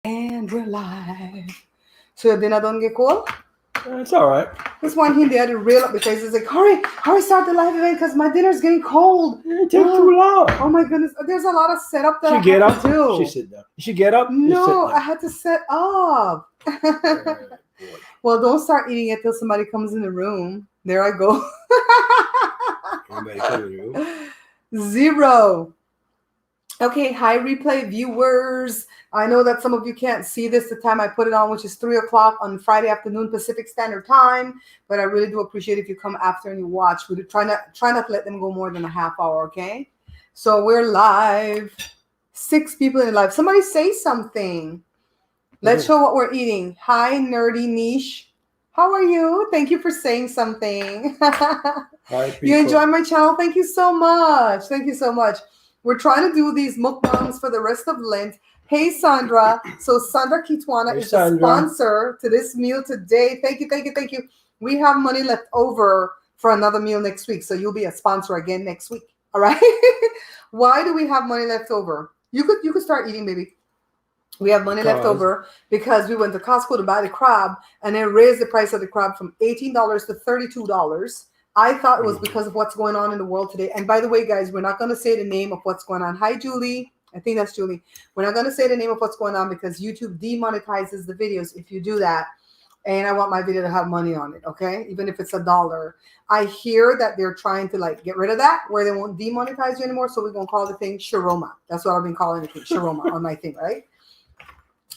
And we're live. So your dinner don't get cold? It's all right. This one here, they had to reel up because it's like, hurry, start the live event because my dinner's getting cold. It take too long. Oh my goodness. There's a lot of setup that She I get have up. to do. She sit down. She get up. No, I had to set up. Well, don't start eating it till somebody comes in the room. There I go. Anybody come in the room? 0. Okay, hi replay viewers. I know that some of you can't see this the time I put it on, which is 3 o'clock on Friday afternoon Pacific Standard Time. But I really do appreciate if you come after and you watch. We try not to let them go more than a half hour, okay? So we're live. 6 people in live. Somebody say something. Let's show what we're eating. Hi, nerdy niche. How are you? Thank you for saying something. Hi, you enjoy my channel? Thank you so much. Thank you so much. We're trying to do these mukbangs for the rest of Lent. Hey, Sandra. So Sandra Kitwana is the sponsor to this meal today. Thank you. We have money left over for another meal next week. So you'll be a sponsor again next week. All right. Why do we have money left over? You could start eating, baby. We have money left over because we went to Costco to buy the crab and they raised the price of the crab from $18 to $32. I thought it was because of what's going on in the world today. And by the way, guys, we're not going to say the name of what's going on. Hi, Julie. I think that's Julie. We're not going to say the name of what's going on because YouTube demonetizes the videos if you do that. And I want my video to have money on it, okay? Even if it's $1. I hear that they're trying to like get rid of that where they won't demonetize you anymore. So we're going to call the thing Sharoma. That's what I've been calling it, Sharoma on my thing, right?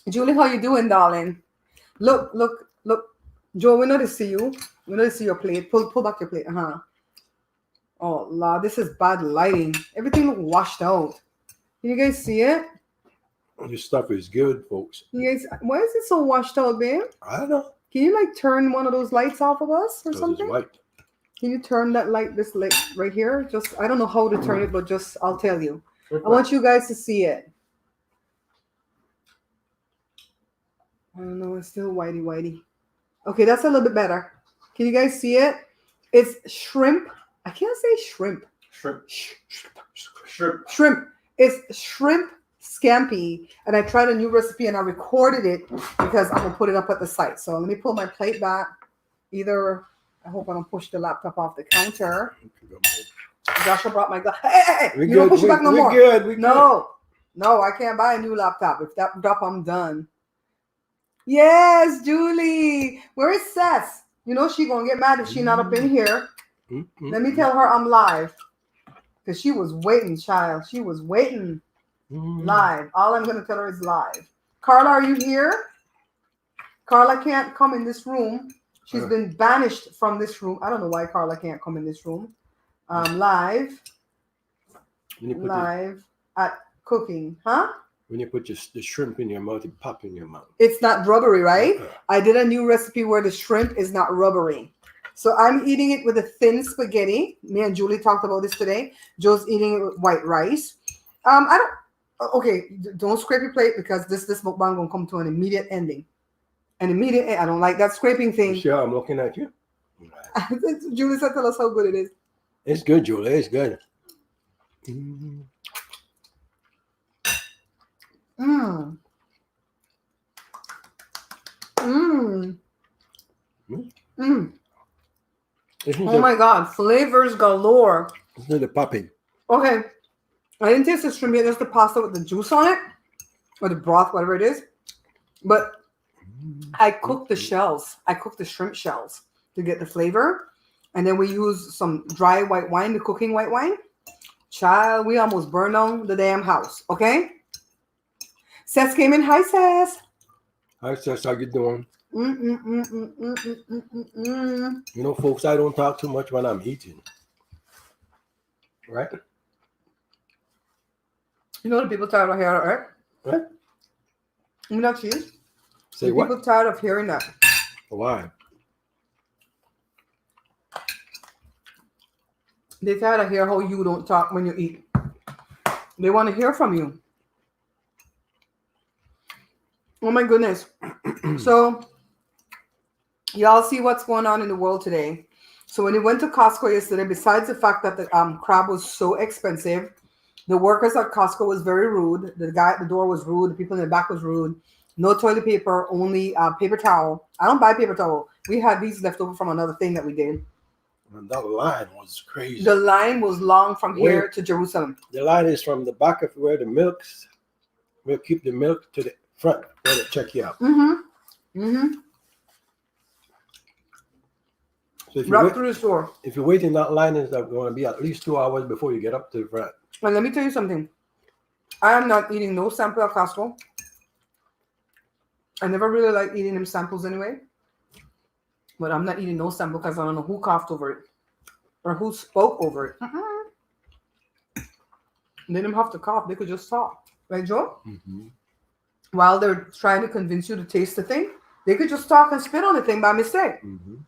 Julie, how you doing, darling? Look. Joe, we know to see you. We know to see your plate. Pull back your plate. Oh, Lord, this is bad lighting. Everything look washed out. Can you guys see it? This stuff is good, folks. You guys, why is it so washed out, babe? I don't know. Can you like turn one of those lights off of us or something? It's white. Can you turn that light, this light right here? Just, I don't know how to turn it, but just, I'll tell you. I want you guys to see it. I don't know. It's still whitey. Okay, that's a little bit better. Can you guys see it? It's shrimp. I can't say shrimp. Shrimp. It's shrimp scampi. And I tried a new recipe and I recorded it because I'm going to put it up at the site. So let me pull my plate back. I hope I don't push the laptop off the counter. Joshua brought my glass. Hey. You don't push it back no more. We're good. No, I can't buy a new laptop. If that drop, I'm done. Yes, Julie. Where is Seth? You know she gonna get mad if she not up in here. Let me tell her I'm live. Because she was waiting, child. She was waiting live. All I'm gonna tell her is live. Carla, are you here? Carla can't come in this room. She's been banished from this room. I don't know why Carla can't come in this room. Live at cooking. Huh? When you put the shrimp in your mouth, it pop in your mouth. It's not rubbery, right? I did a new recipe where the shrimp is not rubbery. So I'm eating it with a thin spaghetti. Me and Julie talked about this today. Joe's eating it with white rice. Don't scrape your plate because this mukbang gonna come to an immediate ending. I don't like that scraping thing. Sure, I'm looking at you. Julie said, tell us how good it is. It's good, Julie. It's good. Oh my God, flavors galore. It's not the popping. Okay. I didn't taste the shrimp yet, just the pasta with the juice on it. Or the broth, whatever it is. But I cooked the shells. I cooked the shrimp shells to get the flavor. And then we use some dry white wine, the cooking white wine. Child, we almost burned down the damn house. Okay? Seth came in. Hi, Seth. Hi, Seth. How you doing? You know, folks, I don't talk too much when I'm eating. Right? You know the people tired of hearing that, right? What? You know cheese? Say what? People tired of hearing that. Why? They tired of hearing how you don't talk when you eat. They want to hear from you. Oh my goodness. So y'all see what's going on in the world today. So when we went to Costco yesterday, besides the fact that the crab was so expensive, the workers at Costco was very rude. The guy at the door was rude. The people in the back was rude. No toilet paper, only paper towel. I don't buy paper towel. We had these left over from another thing that we did. And that line was crazy. The line was long from here to Jerusalem. The line is from the back of where the milks. We'll keep the milk to the front where they check you out. So if Right through the store. If you wait in that line, it's going to be at least 2 hours before you get up to the front. And let me tell you something. I am not eating no sample at Costco. I never really like eating them samples anyway. But I'm not eating no sample because I don't know who coughed over it or who spoke over it. They didn't have to cough. They could just talk. Right, Joe? While they're trying to convince you to taste the thing, they could just talk and spit on the thing by mistake. You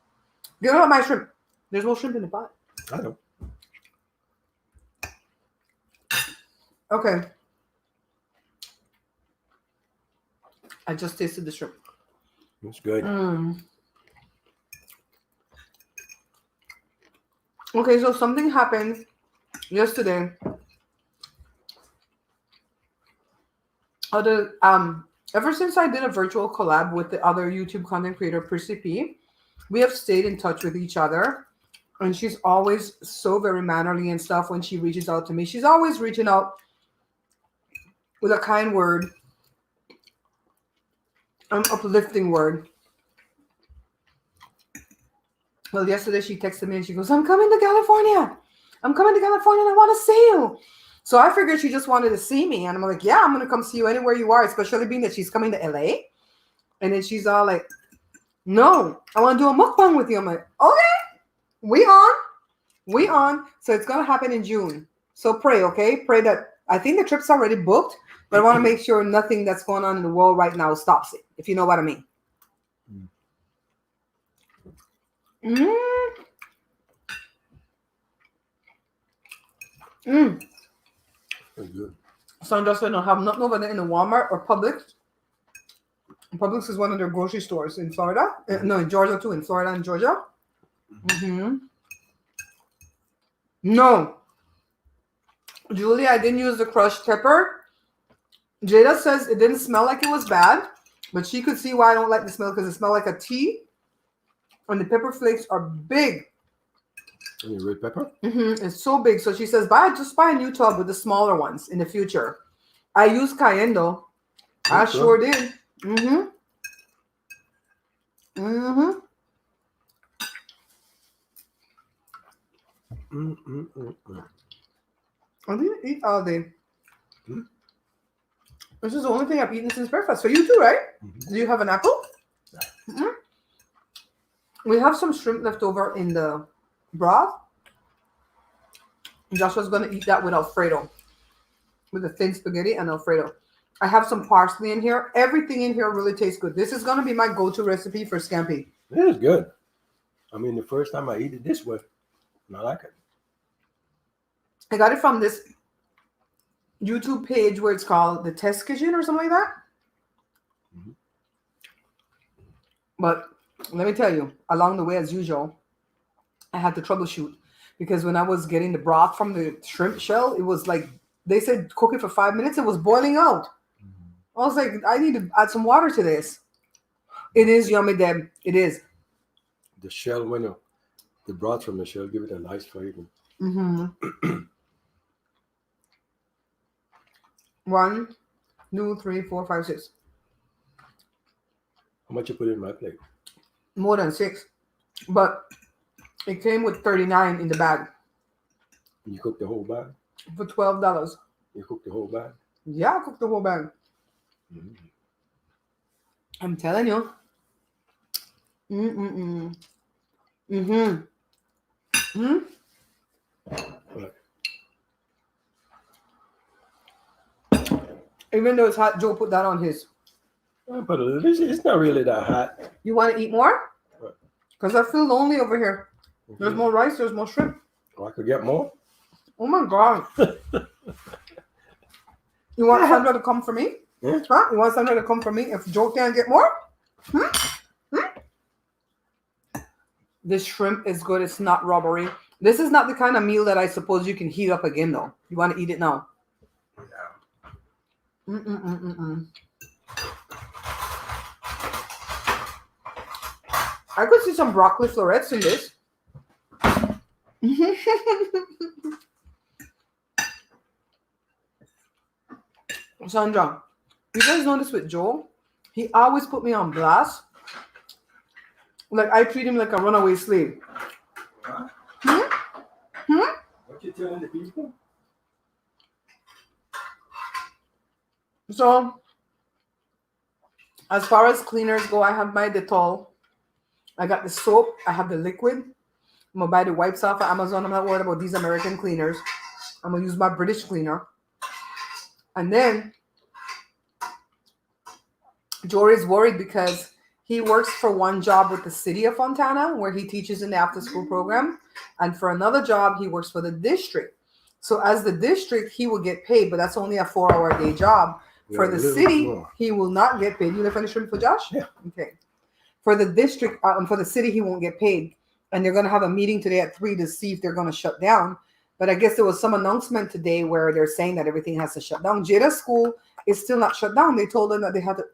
know what, my shrimp? There's no shrimp in the pot. I know. Okay. I just tasted the shrimp. It's good. Okay, so something happened yesterday. Ever since I did a virtual collab with the other YouTube content creator, Prissy P, we have stayed in touch with each other. And she's always so very mannerly and stuff when she reaches out to me. She's always reaching out with a kind word, an uplifting word. Well, yesterday she texted me and she goes, I'm coming to California. I'm coming to California and I want to see you. So I figured she just wanted to see me. And I'm like, yeah, I'm going to come see you anywhere you are, especially being that she's coming to LA. And then she's all like, no, I want to do a mukbang with you. I'm like, okay, we on. So it's going to happen in June. So pray, okay? Pray that, I think the trip's already booked, but I want to make sure nothing that's going on in the world right now stops it, if you know what I mean. Very good. Sandra said, I don't have nothing over there in the Walmart or Publix. Publix is one of their grocery stores in Florida. No, in Georgia too, in Florida and Georgia. No. Julie, I didn't use the crushed pepper. Jada says it didn't smell like it was bad, but she could see why I don't like the smell because it smelled like a tea. And the pepper flakes are big. Any red pepper? It's so big. So she says, just buy a new tub with the smaller ones in the future. I use cayenne though. I sure did. I didn't eat all day. This is the only thing I've eaten since breakfast. For you too, right? Do you have an apple? We have some shrimp left over in the broth. Joshua's going to eat that with Alfredo. With the thin spaghetti and Alfredo. I have some parsley in here. Everything in here really tastes good. This is going to be my go-to recipe for scampi. It is good. I mean, the first time I eat it this way, I like it. I got it from this YouTube page where it's called the Test Kitchen or something like that. But let me tell you, along the way, as usual, I had to troubleshoot because when I was getting the broth from the shrimp shell, it was like, they said cook it for 5 minutes. It was boiling out. I was like, I need to add some water to this. It is yummy, Deb. It is. The shell, the broth from the shell, give it a nice flavor. 1, 2, 3, 4, 5, 6. How much you put in my plate? More than 6. But it came with 39 in the bag. You cooked the whole bag? For $12. You cooked the whole bag? Yeah, I cooked the whole bag. I'm telling you. Even though it's hot, Joe put that on his. But it's not really that hot. You want to eat more? Because I feel lonely over here. There's more rice, there's more shrimp. Oh, I could get more? Oh my God. You want Sandra to come for me? Huh? You want Sandra to come for me if Joe can't get more? This shrimp is good. It's not rubbery. This is not the kind of meal that I suppose you can heat up again, though. You want to eat it now? Yeah. I could see some broccoli florets in this. Sandra, you guys notice with Joel, he always put me on blast. Like I treat him like a runaway slave. Huh? Hmm? What you telling the people? So, as far as cleaners go, I have my Dettol. I got the soap. I have the liquid. I'm gonna buy the wipes off of Amazon. I'm not worried about these American cleaners. I'm gonna use my British cleaner. And then Jory's worried because he works for one job with the city of Fontana, where he teaches in the after-school program, and for another job, he works for the district. So as the district, he will get paid, but that's only a 4-hour day job. For the city, he will not get paid. You live on the street for Josh? Yeah. Okay. For the district, for the city, he won't get paid. And they're going to have a meeting today at 3 to see if they're going to shut down. But I guess there was some announcement today where they're saying that everything has to shut down. Jada's school is still not shut down. They told them that they had to.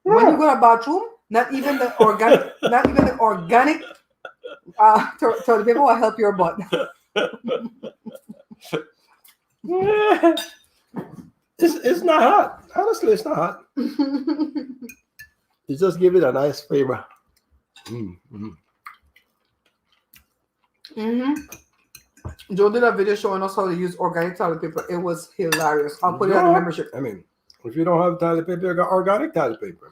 Yeah. When you go to the bathroom, not even the organic toilet paper will help your butt. Yeah. It's not hot. Honestly, it's not hot. You just give it a nice flavor. Joe did a video showing us how to use organic toilet paper. It was hilarious. I'll put it on the membership. I mean, if you don't have toilet paper, you got organic toilet paper.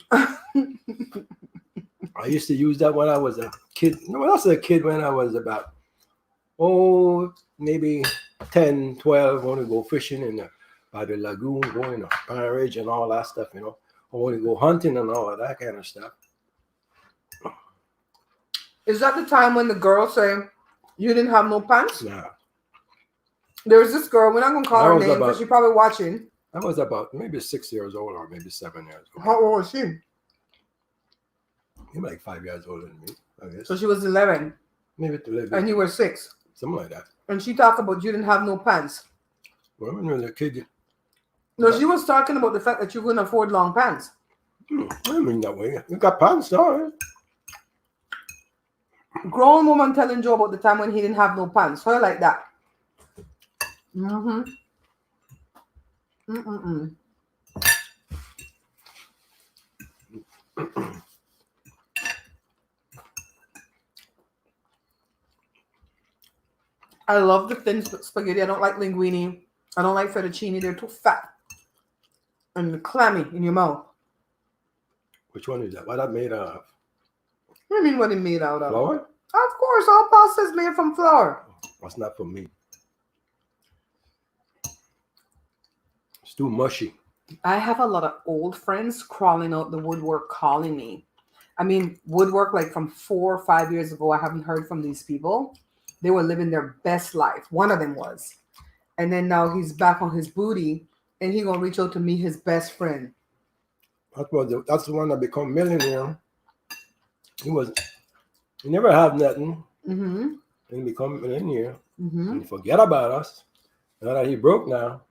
I used to use that when I was a kid. No, I was a kid when I was about, maybe 10, 12. I want to go fishing by the lagoon, going to Pine Ridge and all that stuff, I want to go hunting and all of that kind of stuff. Is that the time when the girls say you didn't have no pants? Nah. There was this girl, we're not going to call her name because she's probably watching. I was about maybe 6 years old or maybe 7 years old. How old was she? You're like 5 years older than me, I guess. So she was 11. Maybe 11. And you were 6. Something like that. And she talked about you didn't have no pants. Well, when you were a kid. No, she was talking about the fact that you couldn't afford long pants. I don't mean that way. You got pants, though. Grown woman telling Joe about the time when he didn't have no pants. Her like that. I love the thin spaghetti. I don't like linguine. I don't like fettuccine. They're too fat and clammy in your mouth. Which one is that? What that made out of? What do you mean what it made out of? Flour? Of course, all pasta is made from flour. That's not for me. It's too mushy. I have a lot of old friends crawling out the woodwork calling me. I mean, woodwork like from 4 or 5 years ago. I haven't heard from these people. They were living their best life. One of them was. And then now he's back on his booty and he's going to reach out to me, his best friend. That's the one that become millionaire. He never had nothing. And he become millionaire. And he forget about us. Now that he broke now,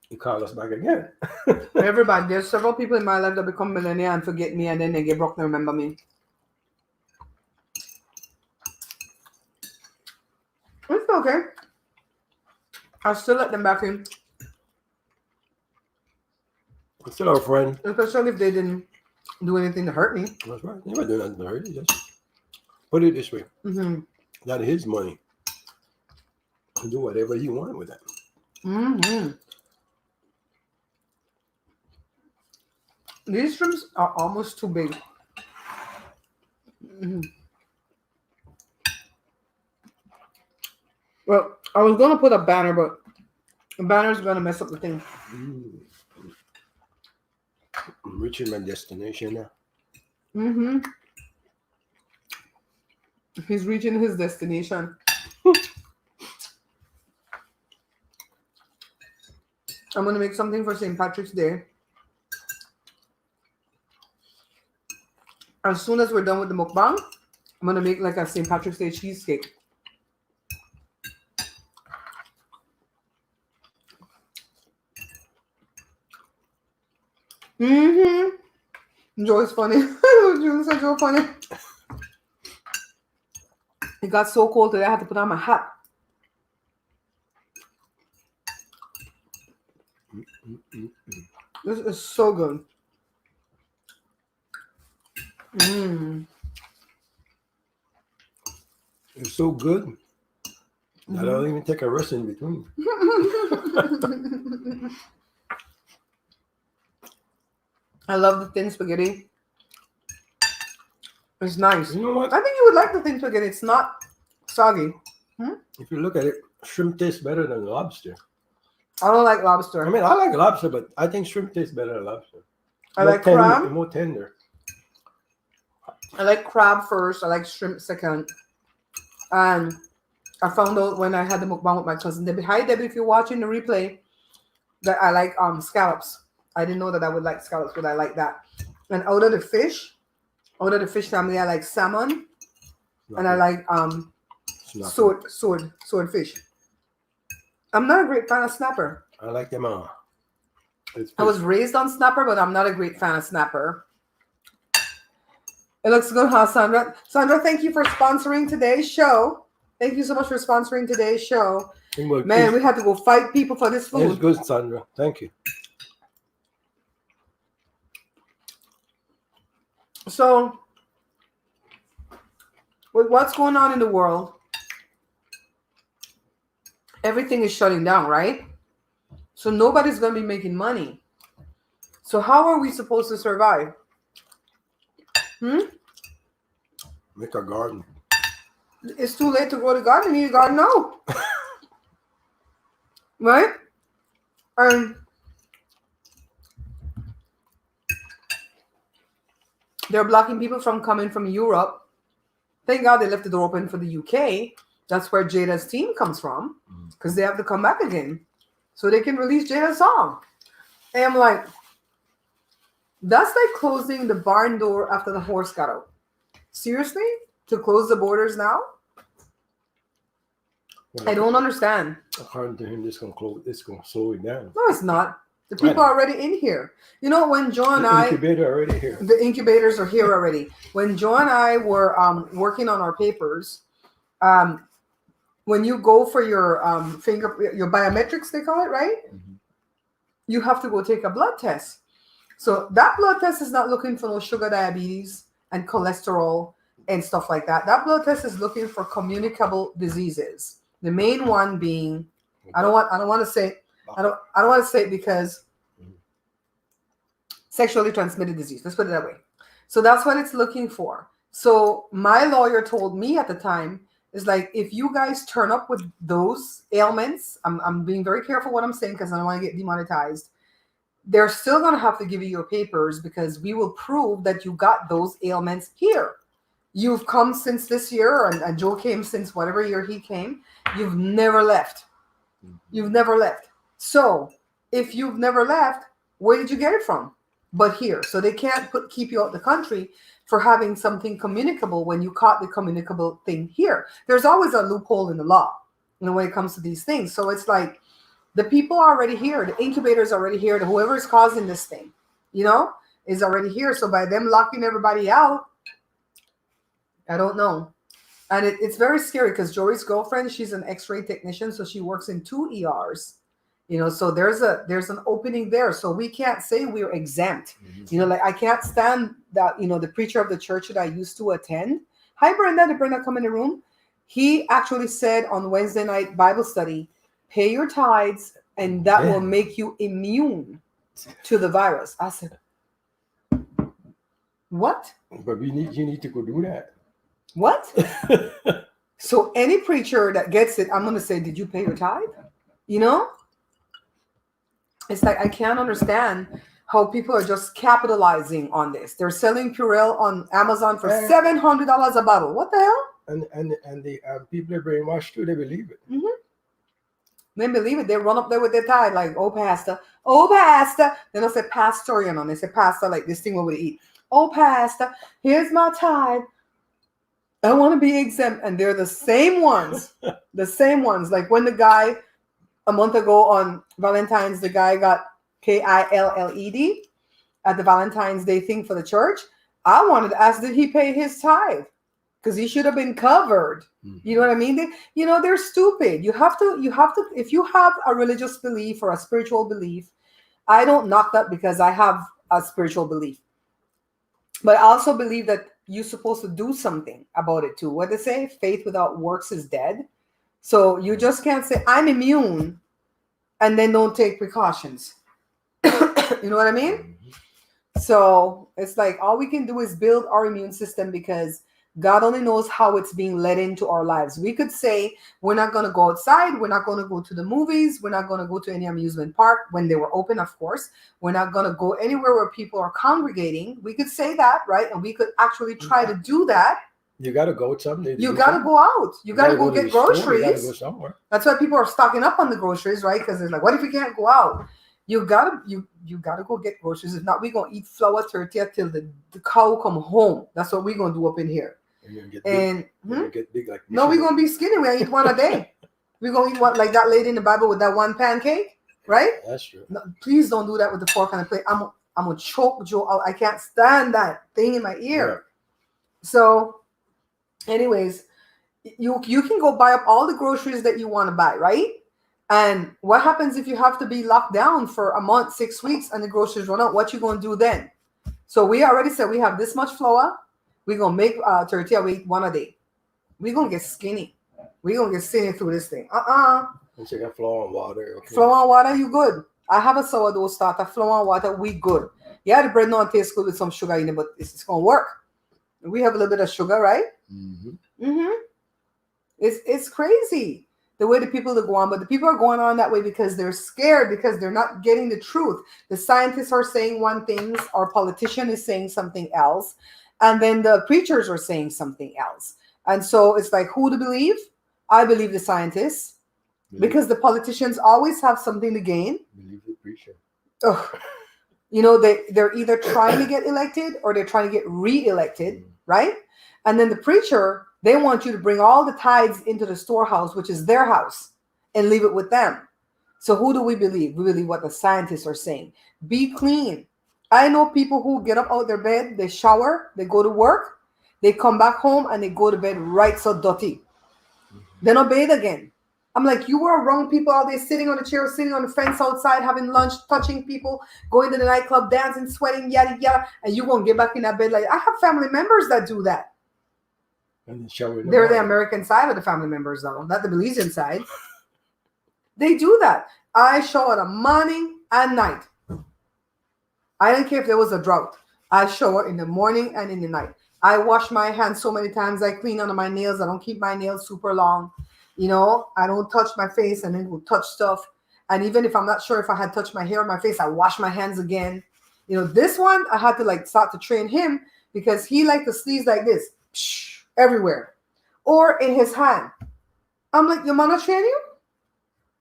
he called us back again. Everybody, there's several people in my life that become millionaire and forget me, and then they get broke and remember me. It's okay. I'll still let them back in. It's still our friend. Especially if they didn't do anything to hurt me. That's right. He never do nothing to hurt you. Just put it this way. That is his money. He'll do whatever he wanted with that. These shrimps are almost too big. Well, I was going to put a banner, but the banner is going to mess up the thing. I'm reaching my destination now. He's reaching his destination. I'm going to make something for St. Patrick's Day. As soon as we're done with the mukbang, I'm going to make like a St. Patrick's Day cheesecake. Joe is funny. Joe said Joe funny. It got so cold today I had to put on my hat. This is so good. It's so good that I don't even take a rest in between. I love the thin spaghetti. It's nice. You know what? I think you would like the thin spaghetti. It's not soggy. If you look at it, shrimp tastes better than lobster. I don't like lobster. I mean, I like lobster, but I think shrimp tastes better than lobster. I like crab. More tender. I like crab first. I like shrimp second. And I found out when I had the mukbang with my cousin Debbie. Hi, Debbie, if you're watching the replay, that I like scallops. I didn't know that I would like scallops, but I like that. And out of the fish family, I like salmon, and I like swordfish. I'm not a great fan of snapper. I like them all. I was raised on snapper, but I'm not a great fan of snapper. It looks good, huh, Sandra? Sandra, thank you for sponsoring today's show. Thank you so much for sponsoring today's show. Man, we had to go fight people for this food. It's good, Sandra. Thank you. So, with what's going on in the world, everything is shutting down, right? So nobody's going to be making money. So how are we supposed to survive? Make a garden. It's too late to grow the garden. You need a garden now. Right? They're blocking people from coming from Europe. Thank God they left the door open for the UK. That's where Jada's team comes from. Because they have to come back again. So they can release Jada's song. And I'm like, that's like closing the barn door after the horse got out. Seriously? To close the borders now? Well, I don't understand. According to him, it's going to slow it down. No, it's not. The people are already in here. You know, when Joe and I... The incubator already here. The incubators are here already. When Joe and I were working on our papers, when you go for your your biometrics, they call it, right? You have to go take a blood test. So that blood test is not looking for no sugar diabetes and cholesterol and stuff like that. That blood test is looking for communicable diseases. The main one being, I don't want to say it because sexually transmitted disease. Let's put it that way. So that's what it's looking for. So my lawyer told me at the time, is like, if you guys turn up with those ailments, I'm being very careful what I'm saying because I don't want to get demonetized. They're still going to have to give you your papers because we will prove that you got those ailments here. You've come since this year, and Joe came since whatever year he came. You've never left. You've never left. So if you've never left, where did you get it from? But here. So they can't keep you out the country for having something communicable when you caught the communicable thing here. There's always a loophole in the law, when it comes to these things. So it's like the people are already here. The incubators are already here. Whoever is causing this thing, is already here. So by them locking everybody out, I don't know. And it's very scary because Jory's girlfriend, she's an x-ray technician. So she works in 2 ERs. So there's an opening there. So we can't say we're exempt. Like I can't stand that, the preacher of the church that I used to attend. Hi, Brenda. Did Brenda come in the room? He actually said on Wednesday night Bible study, pay your tithes and that will make you immune to the virus. I said, what? But you need to go do that. What? So any preacher that gets it, I'm going to say, did you pay your tithe? It's like, I can't understand how people are just capitalizing on this. They're selling Purell on Amazon for $700 a bottle. What the hell? And the people are brainwashed too. They believe it. They believe it. They run up there with their tithe like, oh, pastor. Oh, pastor. They don't say pastorian. They say pastor like this thing what we eat. Oh, pastor, here's my tithe. I want to be exempt. And they're the same ones. The same ones. Like when the guy... A month ago on Valentine's, the guy got KILLED at the Valentine's Day thing for the church. I wanted to ask, did he pay his tithe? because he should have been covered. You know what I mean? They're stupid. You have to, if you have a religious belief or a spiritual belief, I don't knock that because I have a spiritual belief. But I also believe that you're supposed to do something about it too. What they say, faith without works is dead. So you just can't say, I'm immune, and then don't take precautions. You know what I mean? So it's like all we can do is build our immune system because God only knows how it's being let into our lives. We could say we're not going to go outside. We're not going to go to the movies. We're not going to go to any amusement park when they were open, of course. We're not going to go anywhere where people are congregating. We could say that, right? And we could actually try to do that. You got to go someday. You got to go out. You got to go get groceries. You got to go somewhere. That's why people are stocking up on the groceries, right? Because they're like, what if we can't go out? You gotta go get groceries. If not, we're gonna eat flour tortilla till the cow come home. That's what we're gonna do up in here. Get big like no, we're gonna be skinny. We eat one a day. We're gonna eat one like that lady in the Bible with that one pancake, right? That's true. No, please don't do that with the fork and the plate. I'm gonna choke Joe out. I can't stand that thing in my ear. Yeah. So, anyways, you can go buy up all the groceries that you want to buy, right? And what happens if you have to be locked down for a month, 6 weeks, and the groceries run out? What you gonna do then? So we already said we have this much flour. We're gonna make tortilla. We eat one a day. We're gonna get skinny. We're gonna get skinny through this thing. And so you got flour and water. Okay. Flour and water, you good. I have a sourdough starter. Flour and water, we good. Yeah, the bread don't taste good with some sugar in it, but it's gonna work. We have a little bit of sugar, right? It's crazy the way the people are going, but the people are going on that way because they're scared, because they're not getting the truth. The scientists are saying one thing, our politician is saying something else, and then the preachers are saying something else. And so it's like, who to believe? I believe the scientists, because the politicians always have something to gain. Believe the preacher. They're either trying to get elected or they're trying to get re-elected, right? And then the preacher, they want you to bring all the tithes into the storehouse, which is their house, and leave it with them. So who do we believe? We believe what the scientists are saying. Be clean. I know people who get up out their bed, they shower, they go to work, they come back home, and they go to bed right so dirty. They don't bathe again. I'm like, you were around people all day, sitting on a chair, sitting on the fence outside, having lunch, touching people, going to the nightclub, dancing, sweating, yada, yada, and you won't get back in that bed. Like, I have family members that do that. And they're the American side of the family members, though, not the Belizean side. They do that. I shower in the morning and night. I don't care if there was a drought. I shower in the morning and in the night. I wash my hands so many times. I clean under my nails. I don't keep my nails super long. I don't touch my face and then will touch stuff. And even if I'm not sure if I had touched my hair or my face, I wash my hands again. This one, I had to start to train him because he liked to sneeze like this. Everywhere, or in his hand. I'm like, your mama train you?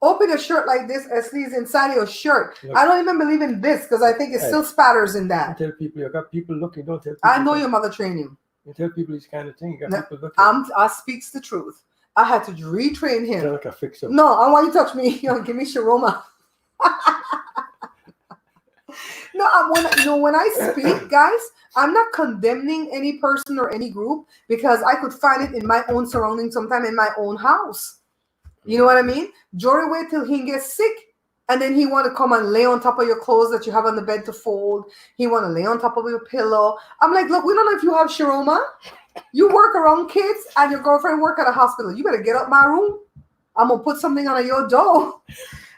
Open a shirt like this and sneeze inside of your shirt. Look, I don't even believe in this because I think it still spatters in that. Tell people you got people looking. Don't tell people. I know your mother trained you. You tell people this kind of thing. You got people looking. I speaks the truth. I had to retrain him. Like I fix him. No, I want you to touch me. Give me sharoma. No, when I speak, guys, I'm not condemning any person or any group because I could find it in my own surroundings, sometime in my own house. You know what I mean? Jory, wait till he gets sick, and then he want to come and lay on top of your clothes that you have on the bed to fold. He want to lay on top of your pillow. I'm like, look, we don't know if you have sharoma. You work around kids, and your girlfriend work at a hospital. You better get up my room. I'm gonna put something on your door.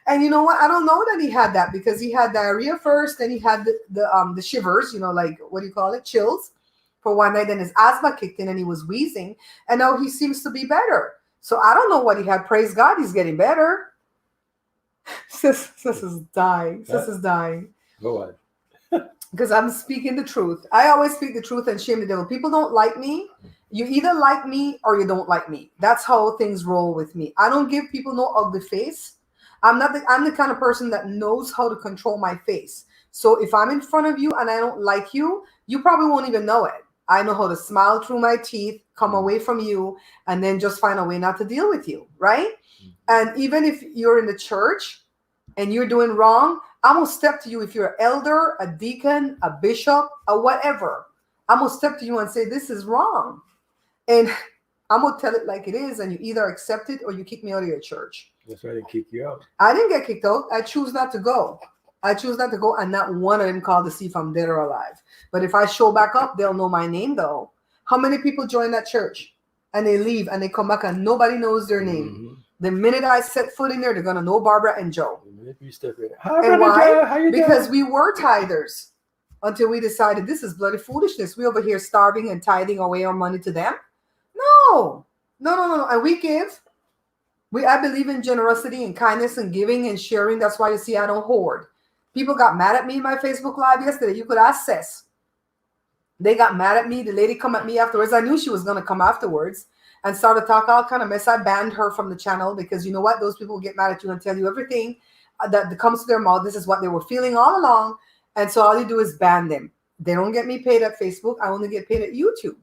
And you know what? I don't know that he had that because he had diarrhea first, then he had the shivers, what do you call it? Chills for one night. Then his asthma kicked in and he was wheezing. And now he seems to be better. So I don't know what he had. Praise God, he's getting better. Sis is dying. Sis is dying. Go on. Because I'm speaking the truth. I always speak the truth and shame the devil. People don't like me. You either like me or you don't like me. That's how things roll with me. I don't give people no ugly face. I'm the kind of person that knows how to control my face. So if I'm in front of you and I don't like you, you probably won't even know it. I know how to smile through my teeth, come away from you, and then just find a way not to deal with you, right? And even if you're in the church and you're doing wrong, I'm going to step to you. If you're an elder, a deacon, a bishop, or whatever, I'm going to step to you and say, this is wrong. And I'm going to tell it like it is, and you either accept it or you kick me out of your church. That's why they kick you out. I didn't get kicked out. I choose not to go. And not one of them called to see if I'm dead or alive. But if I show back up, they'll know my name, though. How many people join that church and they leave and they come back and nobody knows their name? Mm-hmm. The minute I set foot in there, they're going to know Barbara and Joe. The minute you step in. And why? Because we were tithers until we decided this is bloody foolishness. We over here starving and tithing away our money to them. No. And we give. I believe in generosity and kindness and giving and sharing. That's why you see I don't hoard. People got mad at me in my Facebook Live yesterday. You could ask Cess. They got mad at me. The lady come at me afterwards. I knew she was going to come afterwards and started talking all kind of mess. I banned her from the channel because you know what? Those people get mad at you and tell you everything that comes to their mouth. This is what they were feeling all along. And so all you do is ban them. They don't get me paid at Facebook. I only get paid at YouTube.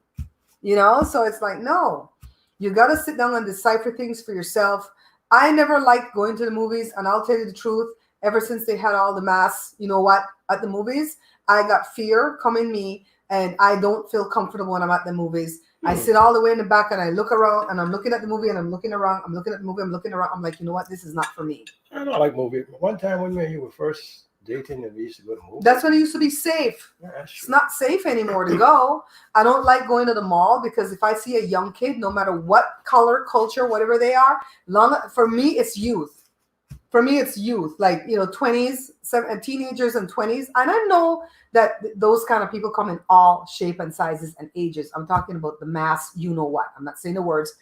You know? So it's like, no. You got to sit down and decipher things for yourself. I never liked going to the movies. And I'll tell you the truth. Ever since they had all the masks, you know what? At the movies, I got fear come in me. And I don't feel comfortable when I'm at the movies. I sit all the way in the back and I look around and I'm looking at the movie and I'm looking around. I'm looking at the movie. I'm looking around. I'm like, you know what? This is not for me. I don't like movies. One time when you were first dating and we used to go to movies. That's when it used to be safe. Yeah, it's not safe anymore to go. I don't like going to the mall because if I see a young kid, no matter what color, culture, whatever they are, for me, it's youth. For me, it's youth, like, 20s, teenagers and 20s. And I know that those kind of people come in all shape and sizes and ages. I'm talking about the mass, you know what. I'm not saying the words.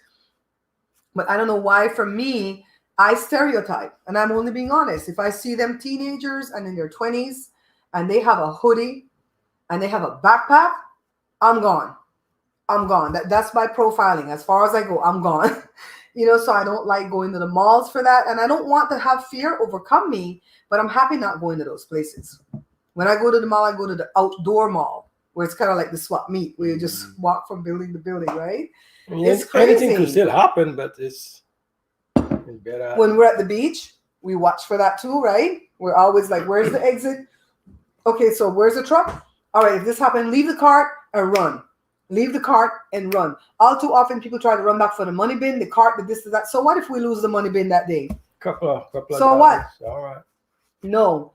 But I don't know why, for me, I stereotype. And I'm only being honest. If I see them teenagers and in their 20s and they have a hoodie and they have a backpack, I'm gone. That's my profiling. As far as I go, I'm gone. So I don't like going to the malls for that. And I don't want to have fear overcome me, but I'm happy not going to those places. When I go to the mall, I go to the outdoor mall where it's kind of like the swap meet where you just walk from building to building, right? It's crazy. Anything could still happen, but it's better. When we're at the beach, we watch for that too, right? We're always like, where's the exit? Okay, so where's the truck? All right, if this happened, leave the cart and run. Leave the cart and run. All too often, people try to run back for the money bin, the cart, the this, that. So what if we lose the money bin that day? Couple so what? All right. No.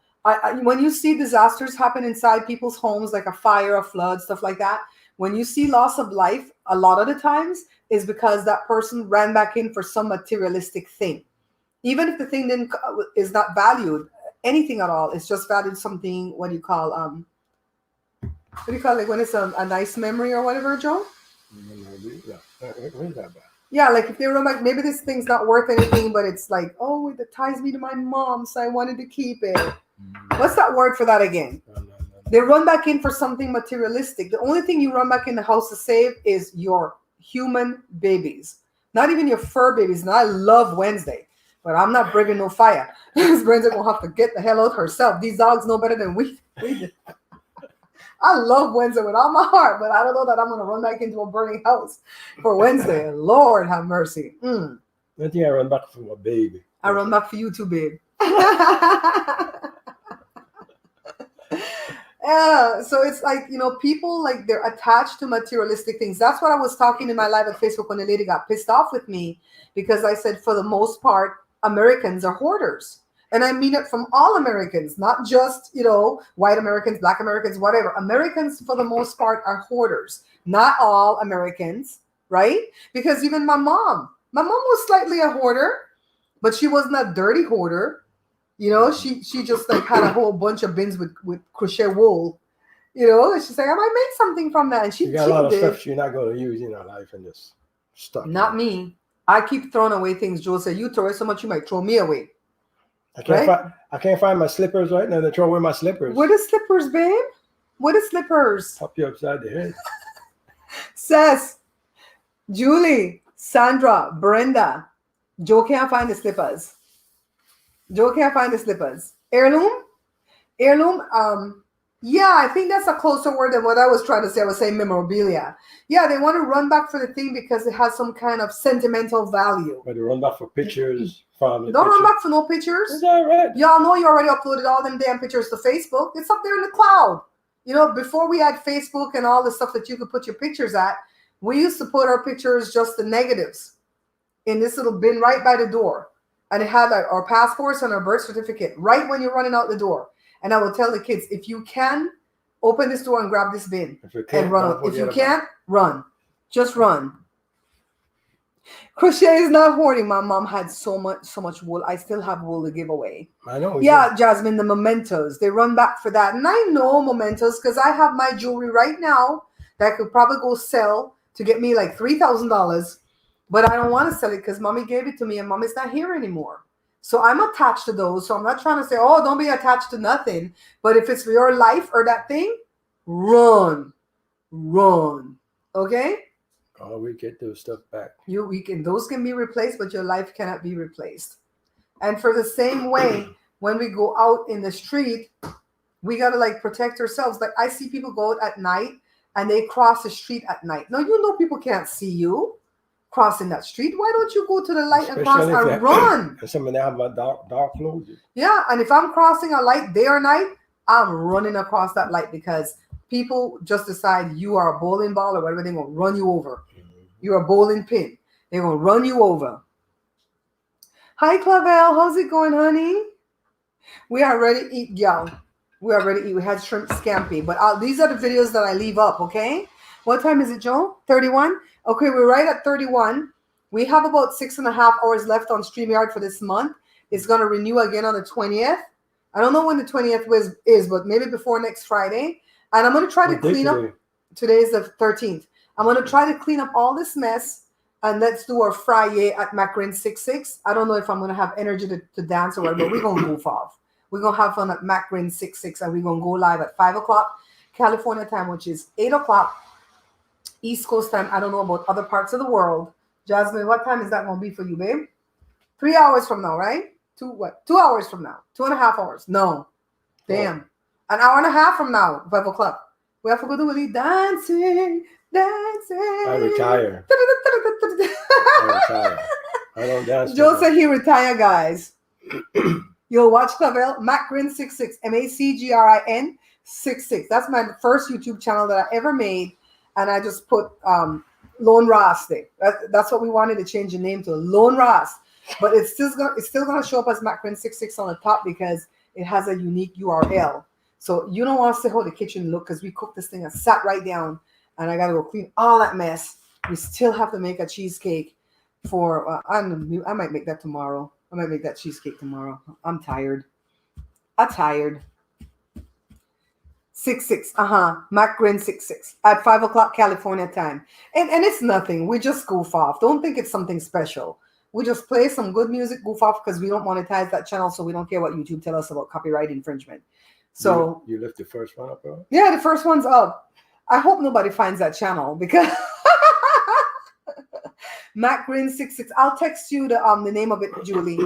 When you see disasters happen inside people's homes, like a fire, a flood, stuff like that, when you see loss of life, a lot of the times is because that person ran back in for some materialistic thing. Even if the thing is not valued, anything at all, it's just valued something, what do you call like when it's a nice memory or whatever, Joe? Yeah, like if they run back, maybe this thing's not worth anything, but it's like, oh, it ties me to my mom, so I wanted to keep it. What's that word for that again? No. They run back in for something materialistic. The only thing you run back in the house to save is your human babies, not even your fur babies. And I love Wednesday, but I'm not bringing no fire. This Brenda will have to get the hell out herself. These dogs know better than we do. I love Wednesday with all my heart, but I don't know that I'm going to run back into a burning house for Wednesday. Lord have mercy. I think I run back for my baby. I run back for you too, babe. Yeah, so it's like, people, like, they're attached to materialistic things. That's what I was talking in my live at Facebook when the lady got pissed off with me, because I said, for the most part, Americans are hoarders. And I mean it from all Americans, not just, white Americans, black Americans, whatever. Americans, for the most part, are hoarders. Not all Americans, right? Because even my mom was slightly a hoarder, but she wasn't a dirty hoarder. She just like had a whole bunch of bins with crochet wool. And she's like, I might make something from that. And she got a lot of stuff she's not going to use in her life and just stuff. Not me. I keep throwing away things. Joel said, you throw it so much you might throw me away. I can't find my slippers right now. They throw away my slippers. Where the slippers, babe? Where the slippers? Pop you upside the head. Cess, Julie, Sandra, Brenda. Joe can't find the slippers. Heirloom? Yeah, I think that's a closer word than what I was trying to say. I was saying memorabilia. Yeah, they want to run back for the thing because it has some kind of sentimental value. But they run back for pictures. Don't run back for no pictures. Is that right? Y'all know you already uploaded all them damn pictures to Facebook. It's up there in the cloud. Before we had Facebook and all the stuff that you could put your pictures at, We used to put our pictures, just the negatives, in this little bin right by the door. And it had like our passports and our birth certificate right when you're running out the door. And I will tell the kids, if you can, open this door and grab this bin and run. If you can't, run. Just run. Crochet is not hoarding. My mom had so much wool. I still have wool to give away. I know. Yeah, Jasmine, the mementos. They run back for that. And I know mementos because I have my jewelry right now that I could probably go sell to get me like $3,000. But I don't want to sell it because mommy gave it to me and mommy's not here anymore. So I'm attached to those. So I'm not trying to say, oh, don't be attached to nothing. But if it's for your life or that thing, run. Okay? Oh, we get those stuff back. Those can be replaced, but your life cannot be replaced. And for the same way, when we go out in the street, we got to like protect ourselves. Like I see people go out at night and they cross the street at night. Now, you know, people can't see you crossing that street. Why don't you go to the light and cross and run? Some of them have dark clothes. Yeah, and if I'm crossing a light day or night, I'm running across that light because people just decide you are a bowling ball or whatever, they're going to run you over. You're a bowling pin. They're going to run you over. Hi, Clavel. How's it going, honey? We are ready to eat, y'all. We are ready to eat. We had shrimp scampi, but these are the videos that I leave up, okay? What time is it, Joe? 31? Okay, we're right at 31. We have about 6.5 hours left on StreamYard for this month. It's going to renew again on the 20th. I don't know when the 20th is, but maybe before next Friday. And I'm going to try to clean up. Today is the 13th. I'm going to try to clean up all this mess. And let's do our Friday at Macrin 66. I don't know if I'm going to have energy to dance or whatever, but we're going to goof off. We're going to have fun at Macrin 66. And we're going to go live at 5 o'clock California time, which is 8 o'clock East Coast time. I don't know about other parts of the world. Jasmine, what time is that going to be for you, babe? 3 hours from now, right? 2 hours from now. 2.5 hours. No. Damn. An hour and a half from now, 5 o'clock. We have to go do a dancing. I retire. I don't dance. Joe said he retire, guys. Yo, watch Clavel, Macgrin 66, MACGRIN 66. That's my first YouTube channel that I ever made. And I just put Lone Ross there. That's what we wanted to change the name to, Lone Ross. But it's still gonna show up as Macgrin 66 on the top because it has a unique URL. So you don't want to see how the kitchen look because we cooked this thing and sat right down. And I got to go clean all that mess. We still have to make a cheesecake for, I might make that tomorrow. I might make that cheesecake tomorrow. I'm tired. 66, Macgrin 66 at 5 o'clock California time. And it's nothing. We just goof off. Don't think it's something special. We just play some good music, goof off because we don't monetize that channel, so we don't care what YouTube tell us about copyright infringement. So you left the first one up, bro? Yeah, the first one's up. I hope nobody finds that channel because Macgrin 66. I'll text you the name of it, Julie.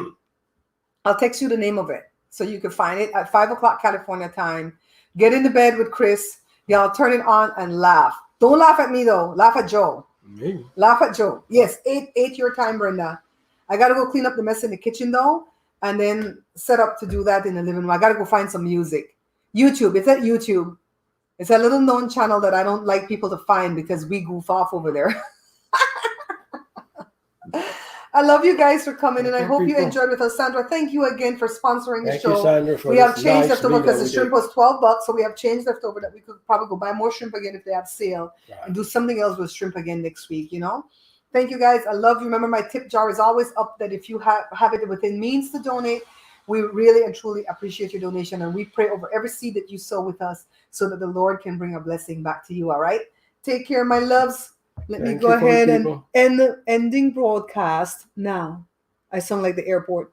I'll text you the name of it so you can find it at 5 o'clock California time. Get in the bed with Chris. Y'all turn it on and laugh. Don't laugh at me though. Laugh at Joe. Me? Laugh at Joe. Yes, 8 your time, Brenda. I gotta go clean up the mess in the kitchen though, and then set up to do that in the living room. I gotta go find some music. YouTube. It's at YouTube. It's a little known channel that I don't like people to find because we goof off over there. I love you guys for coming, and I hope you enjoyed with us. Sandra, thank you again for sponsoring the show. Thank you, Sandra, we have change left over because the shrimp was $12, so we have change left over that we could probably go buy more shrimp again if they have sale and do something else with shrimp again next week, you know? Thank you, guys. I love you. Remember, my tip jar is always up that if you have it within means to donate, we really and truly appreciate your donation, and we pray over every seed that you sow with us so that the Lord can bring a blessing back to you, all right? Take care, my loves. Let me go ahead and end the ending broadcast now. I sound like the airport.